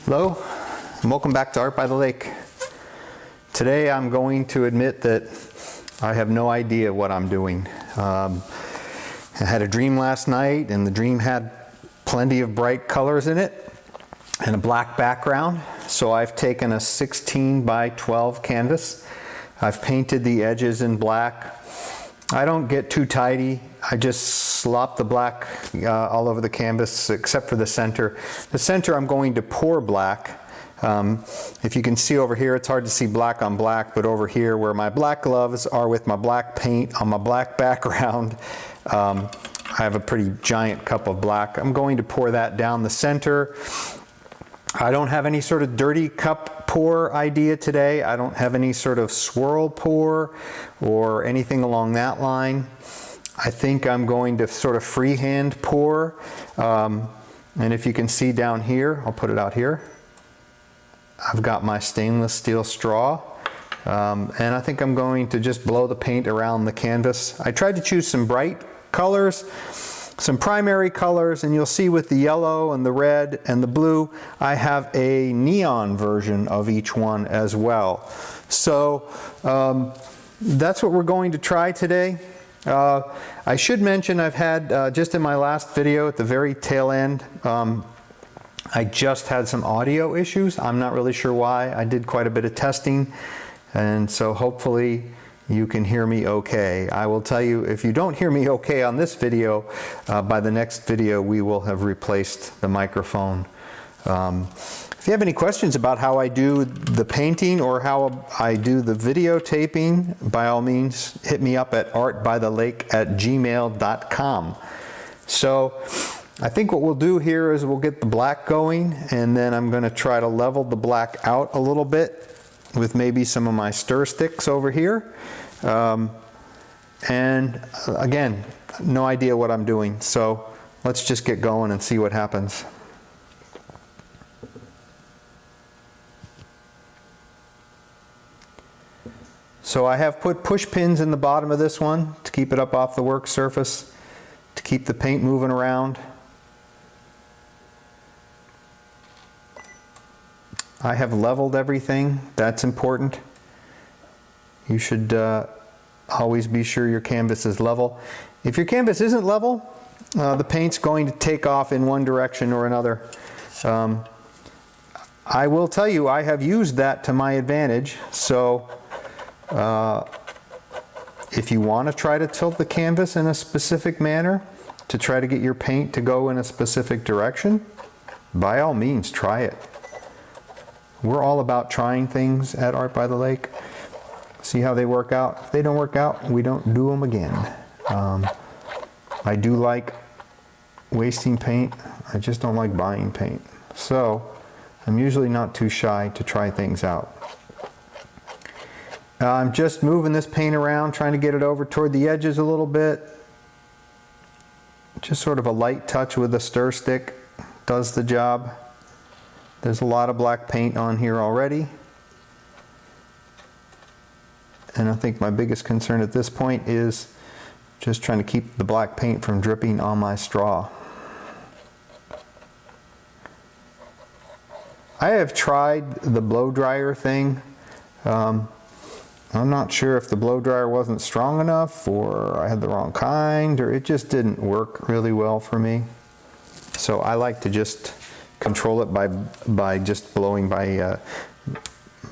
Hello, and welcome back to Art by the Lake. Today I'm going to admit that I have no idea what I'm doing. I had a dream last night, and the dream had plenty of bright colors in it and a black background. So I've taken a 16 by 12 canvas. I've painted the edges in black. I don't get too tidy. I just slop the black all over the canvas except for the center. The center I'm going to pour black. If you can see over here, it's hard to see black on black, but over here where my black gloves are with my black paint on my black background, I have a pretty giant cup of black. I'm going to pour that down the center. I don't have any sort of dirty cup pour idea today. I don't have any sort of swirl pour or anything along that line. I think I'm going to sort of freehand pour. And if you can see down here, I'll put it out here. I've got my stainless steel straw. And I think I'm going to just blow the paint around the canvas. I tried to choose some bright colors, some primary colors, and you'll see with the yellow and the red and the blue, I have a neon version of each one as well. So that's what we're going to try today. I should mention I've had, just in my last video at the very tail end, I just had some audio issues. I'm not really sure why. I did quite a bit of testing, and so hopefully you can hear me okay. I will tell you, if you don't hear me okay on this video, by the next video we will have replaced the microphone. If you have any questions about how I do the painting or how I do the videotaping, by all means hit me up at artbythelake@gmail.com. So I think what we'll do here is we'll get the black going, and then I'm going to try to level the black out a little bit with maybe some of my stir sticks over here. And again, no idea what I'm doing, so let's just get going and see what happens. So I have put push pins in the bottom of this one to keep it up off the work surface, to keep the paint moving around. I have leveled everything. That's important. You should always be sure your canvas is level. If your canvas isn't level, the paint's going to take off in one direction or another. I will tell you, I have used that to my advantage. So if you want to try to tilt the canvas in a specific manner to try to get your paint to go in a specific direction, by all means try it. We're all about trying things at Art by the Lake. See how they work out. If they don't work out, we don't do them again. I do like wasting paint. I just don't like buying paint. So I'm usually not too shy to try things out. I'm just moving this paint around, trying to get it over toward the edges a little bit. Just sort of a light touch with a stir stick does the job. There's a lot of black paint on here already. And I think my biggest concern at this point is just trying to keep the black paint from dripping on my straw. I have tried the blow dryer thing. I'm not sure if the blow dryer wasn't strong enough, or I had the wrong kind, or it just didn't work really well for me. So I like to just control it by just blowing by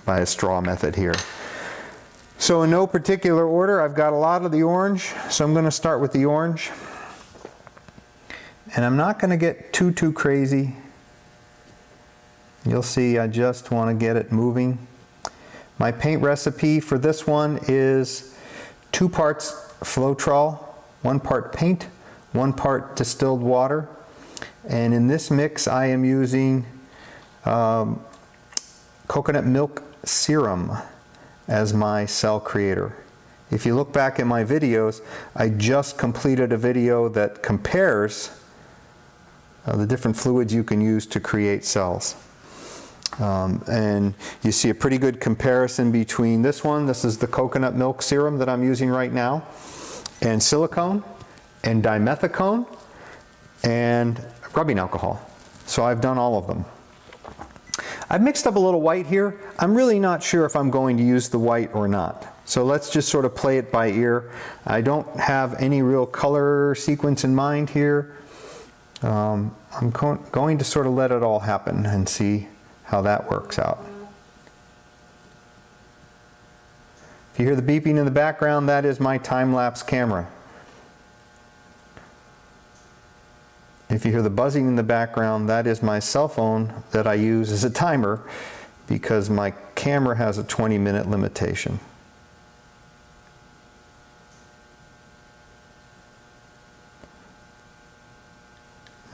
a straw method here. So in no particular order, I've got a lot of the orange, so I'm going to start with the orange. And I'm not going to get too crazy. You'll see I just want to get it moving. My paint recipe for this one is 2 parts Floetrol, 1 part paint, 1 part distilled water. And in this mix I am using coconut milk serum as my cell creator. If you look back at my videos, I just completed a video that compares the different fluids you can use to create cells. And you see a pretty good comparison between this one, this is the coconut milk serum that I'm using right now, and silicone, and dimethicone, and rubbing alcohol. So I've done all of them. I've mixed up a little white here. I'm really not sure if I'm going to use the white or not. So let's just sort of play it by ear. I don't have any real color sequence in mind here. I'm going to sort of let it all happen and see how that works out. If you hear the beeping in the background, that is my time-lapse camera. If you hear the buzzing in the background, that is my cell phone that I use as a timer because my camera has a 20-minute limitation.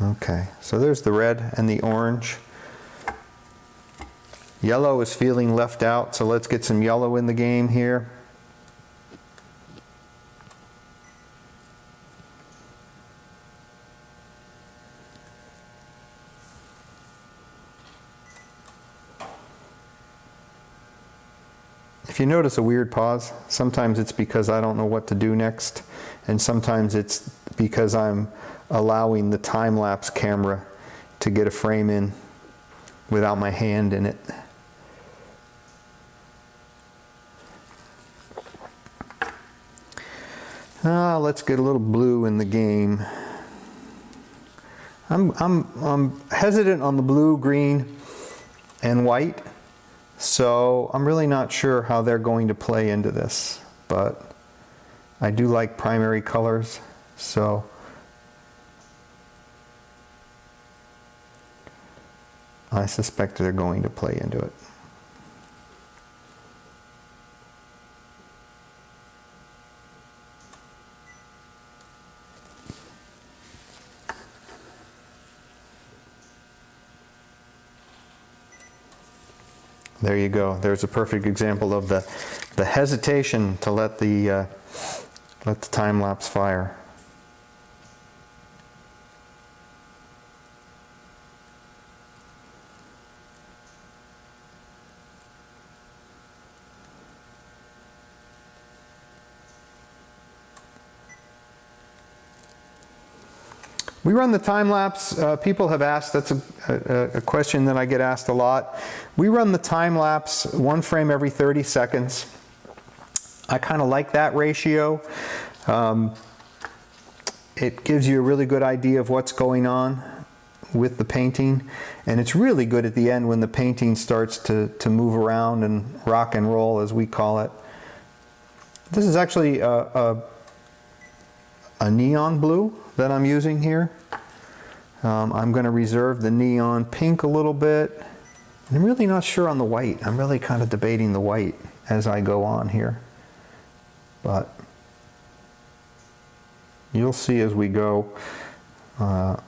Okay, so there's the red and the orange. Yellow is feeling left out, so let's get some yellow in the game here. If you notice a weird pause, sometimes it's because I don't know what to do next, and sometimes it's because I'm allowing the time-lapse camera to get a frame in without my hand in it. Let's get a little blue in the game. I'm hesitant on the blue, green, and white. So I'm really not sure how they're going to play into this, but I do like primary colors, so I suspect they're going to play into it. There you go. There's a perfect example of the hesitation to let the time-lapse fire. We run the time-lapse. People have asked, that's a question that I get asked a lot. We run the time-lapse one frame every 30 seconds. I kind of like that ratio. It gives you a really good idea of what's going on with the painting. And it's really good at the end when the painting starts to move around and rock and roll, as we call it. This is actually a neon blue that I'm using here. I'm going to reserve the neon pink a little bit. And I'm really not sure on the white. I'm really kind of debating the white as I go on here. But you'll see as we go that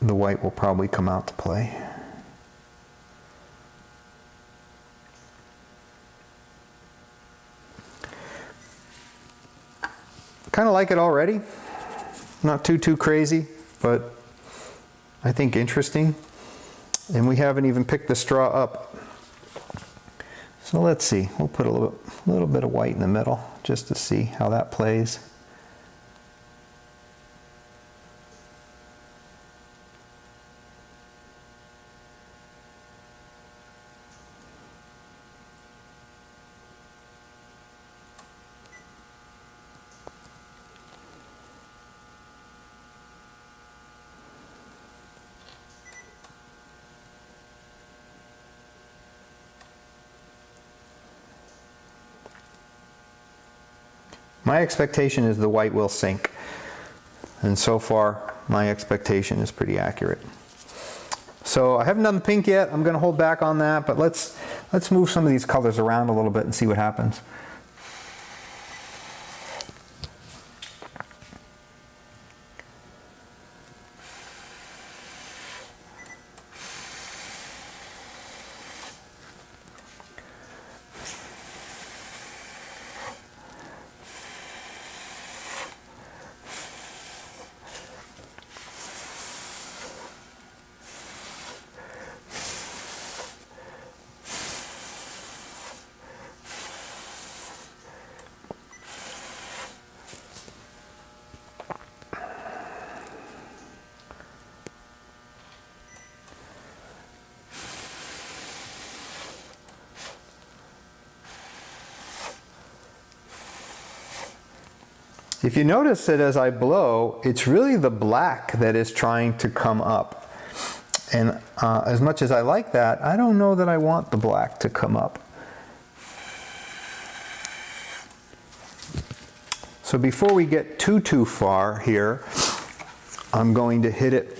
the white will probably come out to play. Kind of like it already. Not too crazy, but I think interesting. And we haven't even picked the straw up. So let's see. We'll put a little bit of white in the middle just to see how that plays. My expectation is the white will sink, and so far my expectation is pretty accurate. So I haven't done the pink yet. I'm going to hold back on that, but let's move some of these colors around a little bit and see what happens. If you notice that as I blow, it's really the black that is trying to come up. And as much as I like that, I don't know that I want the black to come up. So before we get too far here, I'm going to hit it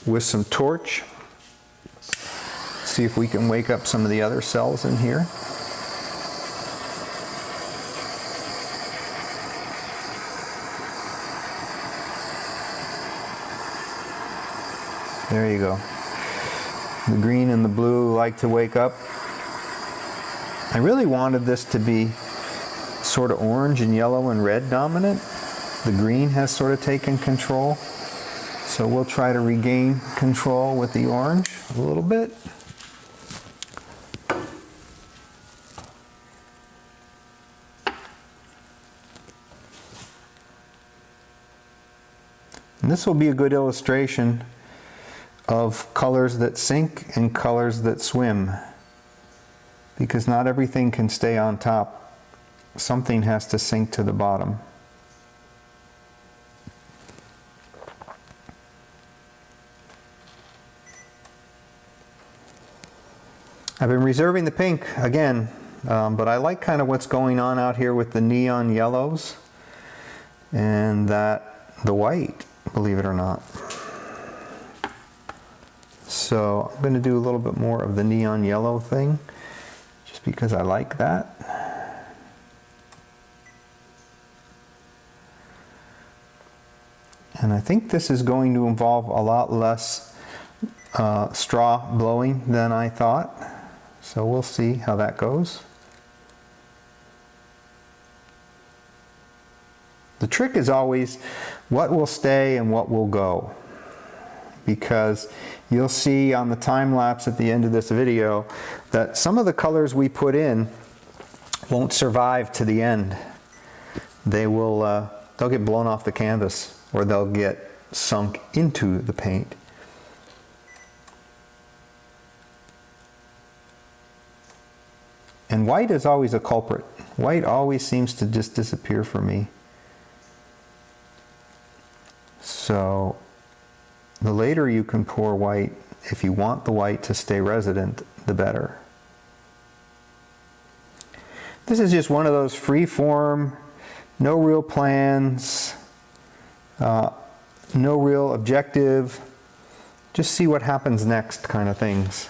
with some torch. See if we can wake up some of the other cells in here. There you go. The green and the blue like to wake up. I really wanted this to be sort of orange and yellow and red dominant. The green has sort of taken control. So we'll try to regain control with the orange a little bit. And this will be a good illustration of colors that sink and colors that swim, because not everything can stay on top. Something has to sink to the bottom. I've been reserving the pink again, but I like kind of what's going on out here with the neon yellows and the white, believe it or not. So I'm going to do a little bit more of the neon yellow thing, just because I like that. And I think this is going to involve a lot less straw blowing than I thought. So we'll see how that goes. The trick is always what will stay and what will go. Because you'll see on the time lapse at the end of this video that some of the colors we put in won't survive to the end. They'll get blown off the canvas, or they'll get sunk into the paint. And white is always a culprit. White always seems to just disappear for me. So the later you can pour white, if you want the white to stay resident, the better. This is just one of those free form, no real plans, no real objective, just see what happens next kind of things.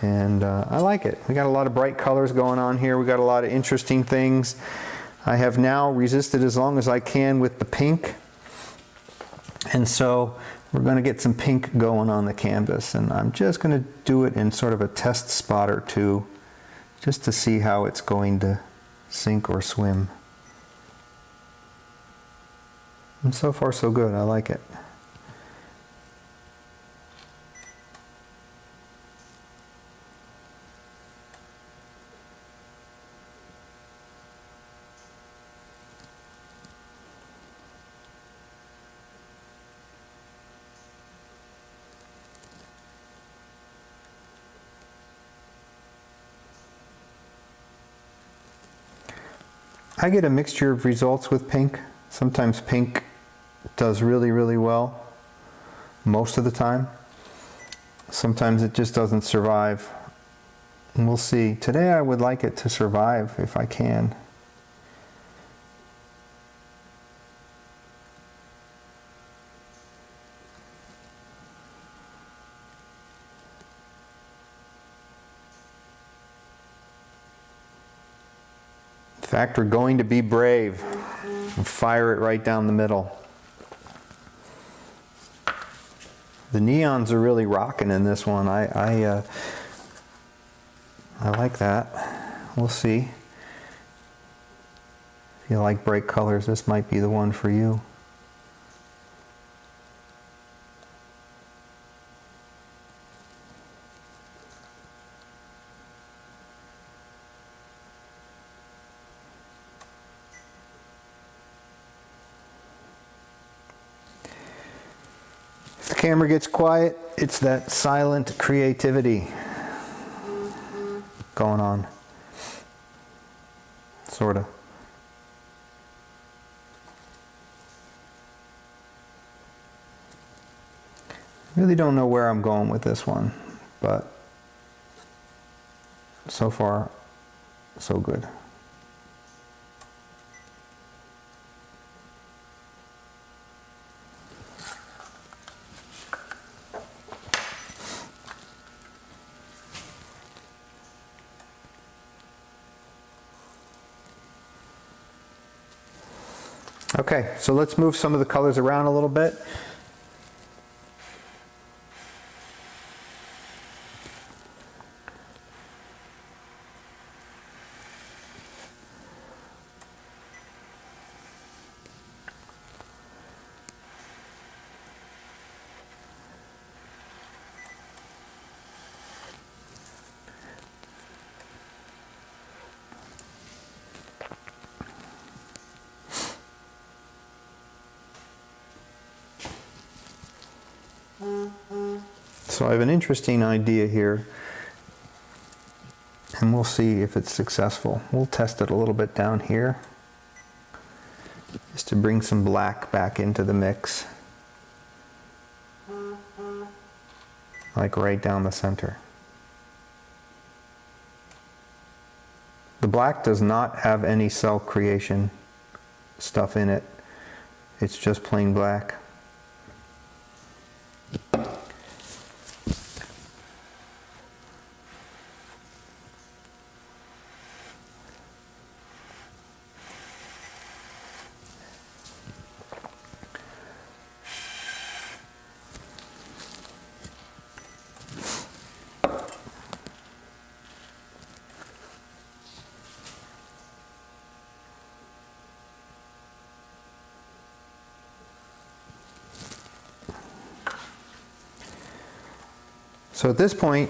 And I like it. We got a lot of bright colors going on here. We got a lot of interesting things. I have now resisted as long as I can with the pink. And so we're going to get some pink going on the canvas. And I'm just going to do it in sort of a test spot or two, just to see how it's going to sink or swim. And so far so good. I like it. I get a mixture of results with pink. Sometimes pink does really, really well, most of the time. Sometimes it just doesn't survive. And we'll see. Today I would like it to survive if I can. In fact, we're going to be brave and fire it right down the middle. The neons are really rocking in this one. I like that. We'll see. If you like bright colors, this might be the one for you. If the camera gets quiet, it's that silent creativity going on. Sort of. Really don't know where I'm going with this one, but so far, so good. Okay, so let's move some of the colors around a little bit. So I have an interesting idea here, and we'll see if it's successful. We'll test it a little bit down here, just to bring some black back into the mix, like right down the center. The black does not have any cell creation stuff in it. It's just plain black. So at this point,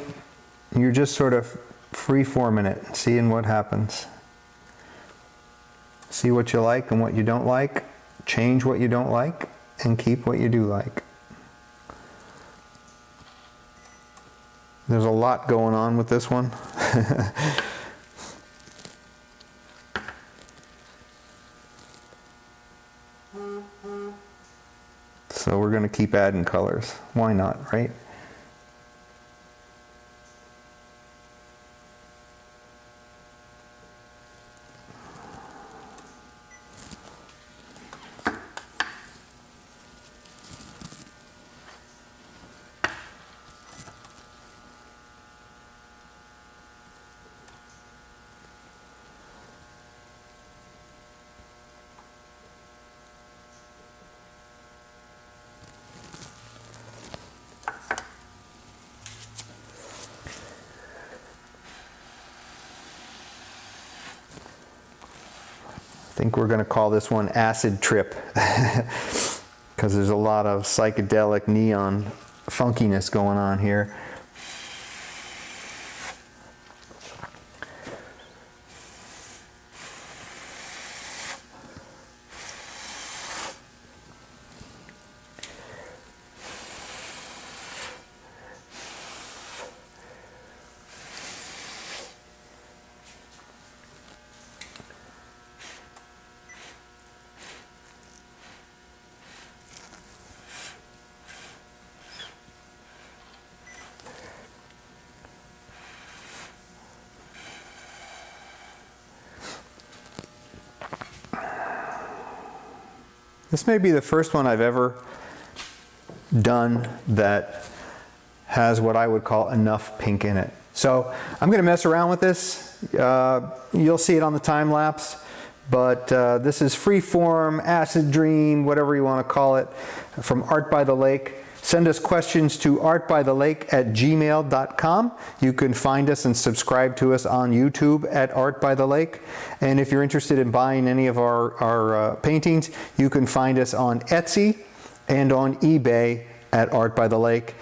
you're just sort of free-forming it, seeing what happens. See what you like and what you don't like, change what you don't like, and keep what you do like. There's a lot going on with this one. So we're going to keep adding colors. Why not, right? I think we're going to call this one Acid Trip, because there's a lot of psychedelic neon funkiness going on here. This may be the first one I've ever done that has what I would call enough pink in it. So I'm going to mess around with this. You'll see it on the time lapse, but this is Freeform, Acid Dream, whatever you want to call it, from Artbythelake. Send us questions to artbythelake@gmail.com. You can find us and subscribe to us on YouTube at Artbythelake. And if you're interested in buying any of our paintings, you can find us on Etsy and on eBay at Artbythelake.